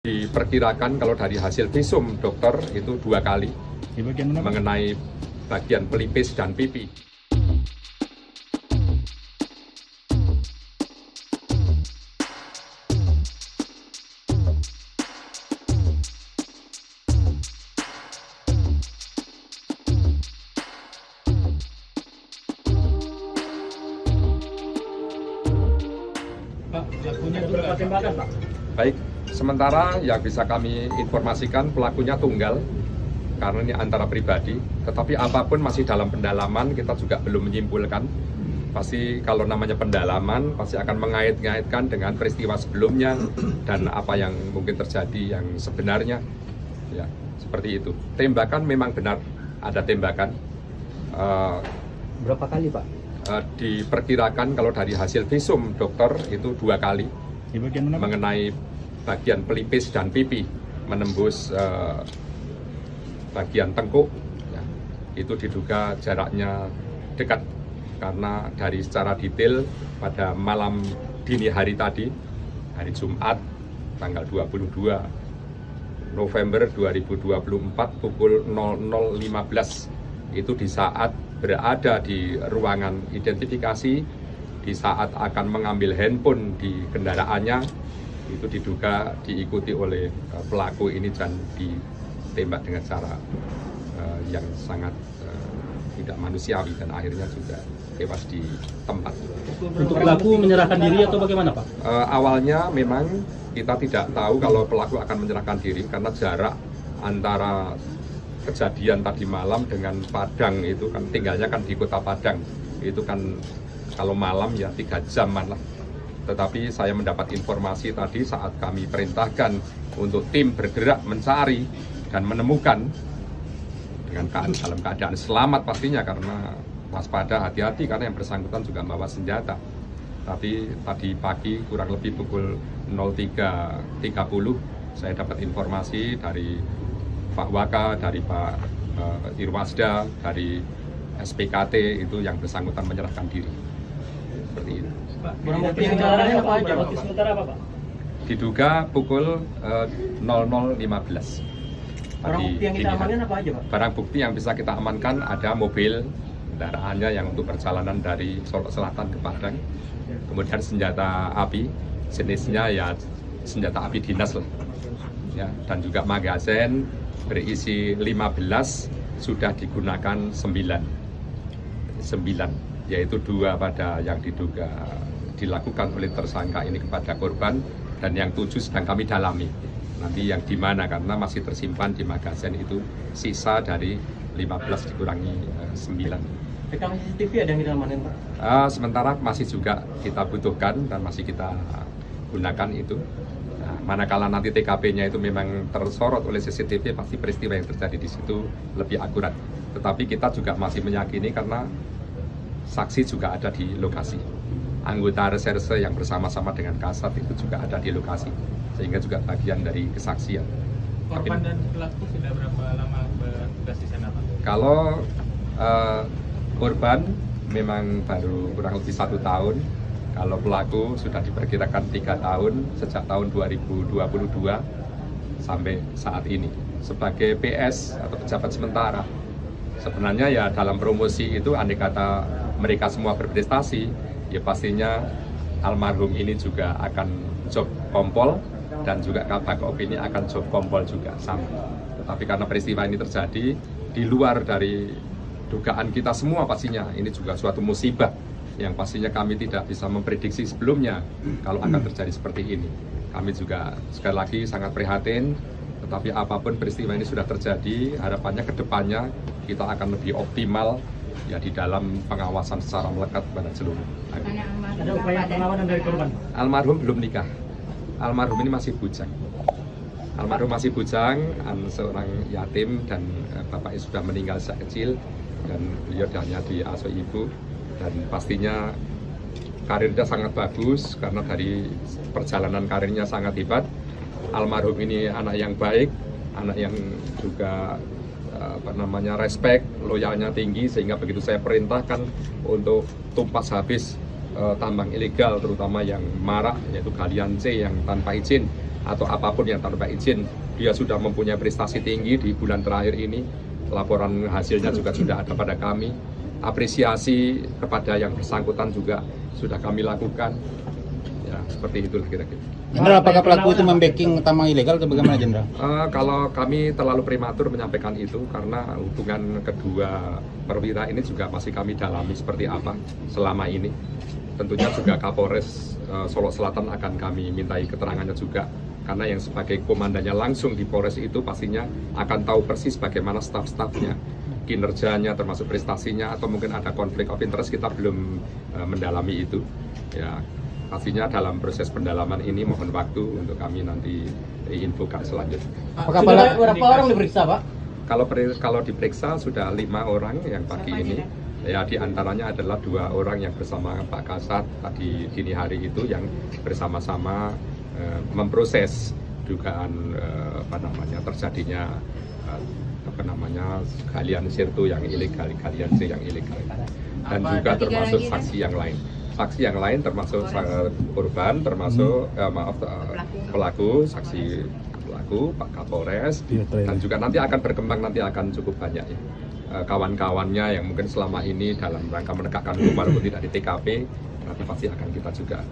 Diperkirakan kalau dari hasil visum dokter itu 2 kali Di bagian mana, Pak? mengenai bagian pelipis dan pipi. Pak, pelakunya berapa tembakan, Pak? Baik, sementara yang bisa kami informasikan pelakunya tunggal karena ini antara pribadi, tetapi apapun masih dalam pendalaman, kita juga belum menyimpulkan. Pasti kalau namanya pendalaman pasti akan mengait-ngaitkan dengan peristiwa sebelumnya dan apa yang mungkin terjadi yang sebenarnya. Ya, seperti itu. Tembakan memang benar ada tembakan. Berapa kali, Pak? Diperkirakan kalau dari hasil visum dokter itu 2 kali Di bagian mana, Pak? mengenai bagian pelipis dan pipi menembus bagian tengkuk, ya, itu diduga jaraknya dekat karena dari secara detail pada malam dini hari tadi, hari Jumat tanggal 22 November 2024 pukul 00.15 itu di saat berada di ruangan identifikasi, di saat akan mengambil handphone di kendaraannya, itu diduga diikuti oleh pelaku ini dan ditembak dengan cara yang sangat tidak manusiawi dan akhirnya juga tewas di tempat. Untuk pelaku menyerahkan diri atau bagaimana, Pak? Awalnya memang kita tidak tahu kalau pelaku akan menyerahkan diri karena jarak antara kejadian tadi malam dengan Padang itu kan tinggalnya kan di kota Padang, itu kan kalau malam ya 3 jaman lah. Tetapi saya mendapat informasi tadi saat kami perintahkan untuk tim bergerak mencari dan menemukan dengan dalam keadaan selamat pastinya, karena waspada, hati-hati karena yang bersangkutan juga membawa senjata. Tapi tadi pagi kurang lebih pukul 03.30 saya dapat informasi dari Pak Waka, dari Pak Irwasda, dari SPKT itu yang bersangkutan menyerahkan diri. Seperti itu. Pak, barang bukti yang diamankan apa aja, Pak? Sementara apa, Pak? Diduga pukul 00.15. Barang bukti yang kita amankan apa aja, Pak? Barang bukti yang bisa kita amankan ada mobil kendaraannya yang untuk perjalanan dari Solo Selatan ke Padang, kemudian senjata api jenisnya ya senjata api dinas lah, ya, dan juga magazen berisi 15 sudah digunakan 9, yaitu 2 pada yang diduga dilakukan oleh tersangka ini kepada korban dan yang 7 sedang kami dalami. Nanti yang di mana karena masih tersimpan di magazen itu sisa dari 15 dikurangi 9. Rekaman CCTV ada yang kita amankan, Pak? Sementara masih juga kita butuhkan dan masih kita gunakan itu. Nah, manakala nanti TKP-nya itu memang tersorot oleh CCTV, pasti peristiwa yang terjadi di situ lebih akurat. Tetapi kita juga masih meyakini karena saksi juga ada di lokasi. Anggota reserse yang bersama-sama dengan Kasat itu juga ada di lokasi, sehingga juga bagian dari kesaksian. Korban dan pelaku sudah berapa lama bertugas di sana, Pak? Kalau korban memang baru kurang lebih 1 tahun, kalau pelaku sudah diperkirakan 3 tahun sejak tahun 2022 sampai saat ini sebagai PS atau pejabat sementara. Sebenarnya ya dalam promosi itu andai kata mereka semua berprestasi, ya pastinya almarhum ini juga akan job kompol dan juga Kabak ini akan job kompol juga sama. Tetapi karena peristiwa ini terjadi di luar dari dugaan kita semua, pastinya ini juga suatu musibah yang pastinya kami tidak bisa memprediksi sebelumnya kalau akan terjadi seperti ini. Kami juga sekali lagi sangat prihatin, tetapi apapun peristiwa ini sudah terjadi, harapannya ke depannya kita akan lebih optimal ya di dalam pengawasan secara melekat kepada seluruh. Ada upaya perlawanan dari korban, Pak? Almarhum belum nikah. Almarhum ini masih bujang. Almarhum masih bujang, seorang yatim dan bapaknya sudah meninggal sejak kecil dan beliau hanya diasuh ibu, dan pastinya karirnya sangat bagus karena dari perjalanan karirnya sangat hebat. Almarhum ini anak yang baik, anak yang juga respect, loyalnya tinggi, sehingga begitu saya perintahkan untuk tumpas habis tambang ilegal terutama yang marak yaitu galian C yang tanpa izin, atau apapun yang tanpa izin. Dia sudah mempunyai prestasi tinggi di bulan terakhir ini, laporan hasilnya juga sudah ada pada kami. Apresiasi kepada yang bersangkutan juga sudah kami lakukan. Ya, seperti itulah kira-kira. Jenderal, apakah pelaku itu membacking tambang ilegal atau bagaimana, Jenderal? Kalau kami terlalu prematur menyampaikan itu karena hubungan kedua perwira ini juga masih kami dalami seperti apa selama ini. Tentunya juga Kapolres Solo Selatan akan kami mintai keterangannya juga, karena yang sebagai komandannya langsung di Polres itu pastinya akan tahu persis bagaimana staf-stafnya, kinerjanya termasuk prestasinya, atau mungkin ada konflik of interest, kita belum mendalami itu. Ya, pastinya dalam proses pendalaman ini mohon waktu untuk kami nanti infokan selanjutnya. Apakah berapa orang diperiksa, Pak? Kalau diperiksa sudah 5 orang yang pagi ini. Ya, di antaranya adalah 2 orang yang bersama Pak Kasat tadi dini hari itu yang bersama-sama memproses dugaan terjadinya galian sirtu yang ilegal, galian C yang ilegal, dan juga termasuk saksi yang lain. Saksi yang lain termasuk korban, termasuk pelaku, saksi pelaku, Pak Kapolres, dan juga nanti akan berkembang, nanti akan cukup banyak ya. Kawan-kawannya yang mungkin selama ini dalam rangka menegakkan hukum walaupun tidak di TKP, nanti pasti akan kita juga